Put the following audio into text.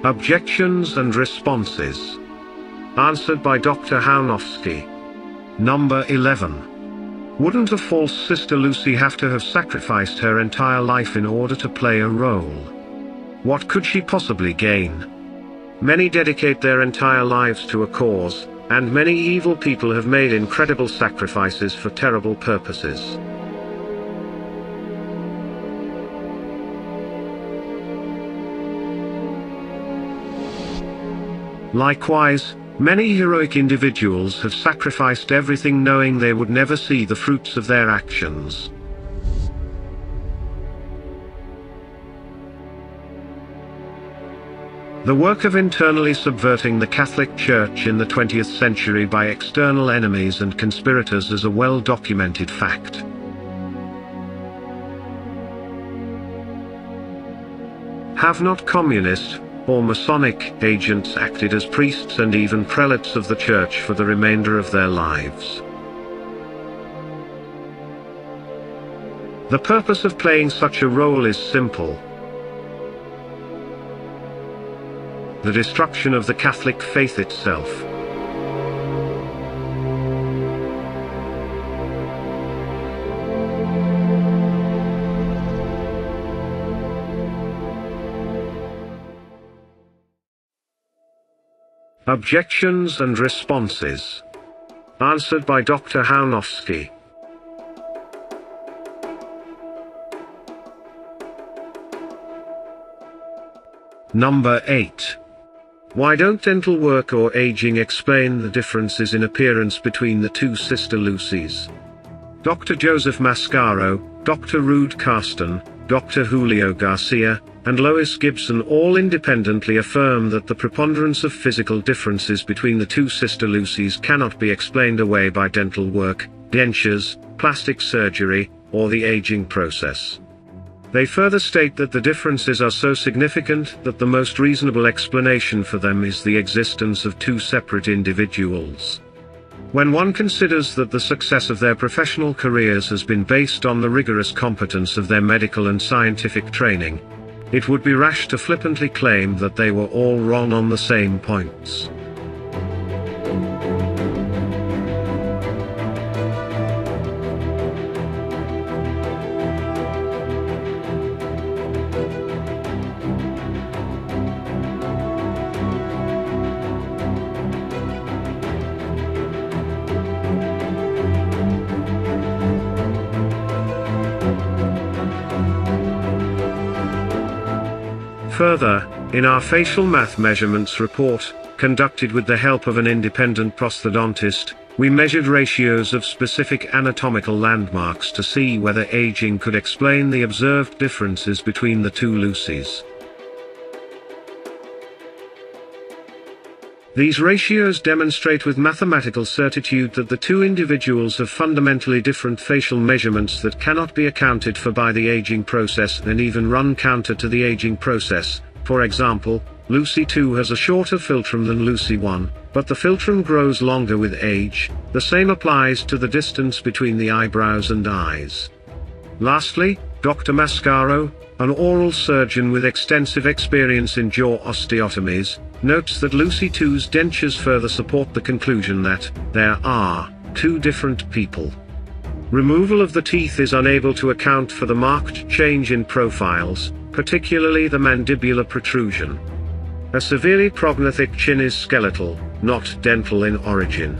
Objections and responses. Answered by Dr. Chojnowski. Number 11. Wouldn't a false Sister Lucy have to have sacrificed her entire life in order to play a role? What could she possibly gain? Many dedicate their entire lives to a cause, and many evil people have made incredible sacrifices for terrible purposes. Likewise, many heroic individuals have sacrificed everything knowing they would never see the fruits of their actions. The work of internally subverting the Catholic Church in the 20th century by external enemies and conspirators is a well-documented fact. Have not communist or Masonic agents acted as priests and even prelates of the Church for the remainder of their lives? The purpose of playing such a role is simple: the destruction of the Catholic faith itself. Objections and responses. Answered by Dr. Chojnowski. Number 8. Why don't dental work or aging explain the differences in appearance between the two Sister Lucys? Dr. Joseph Mascaro, Dr. Rude Carsten, Dr. Julio Garcia, and Lois Gibson all independently affirm that the preponderance of physical differences between the two Sister Lucys cannot be explained away by dental work, dentures, plastic surgery, or the aging process. They further state that the differences are so significant that the most reasonable explanation for them is the existence of two separate individuals. When one considers that the success of their professional careers has been based on the rigorous competence of their medical and scientific training, it would be rash to flippantly claim that they were all wrong on the same points. Further, in our facial math measurements report, conducted with the help of an independent prosthodontist, we measured ratios of specific anatomical landmarks to see whether aging could explain the observed differences between the two Lucys. These ratios demonstrate with mathematical certitude that the two individuals have fundamentally different facial measurements that cannot be accounted for by the aging process and even run counter to the aging process. For example, Lucy 2 has a shorter philtrum than Lucy 1, but the philtrum grows longer with age. The same applies to the distance between the eyebrows and eyes. Lastly, Dr. Mascaro, an oral surgeon with extensive experience in jaw osteotomies, notes that Lucy 2's dentures further support the conclusion that there are two different people. Removal of the teeth is unable to account for the marked change in profiles, particularly the mandibular protrusion. A severely prognathic chin is skeletal, not dental in origin.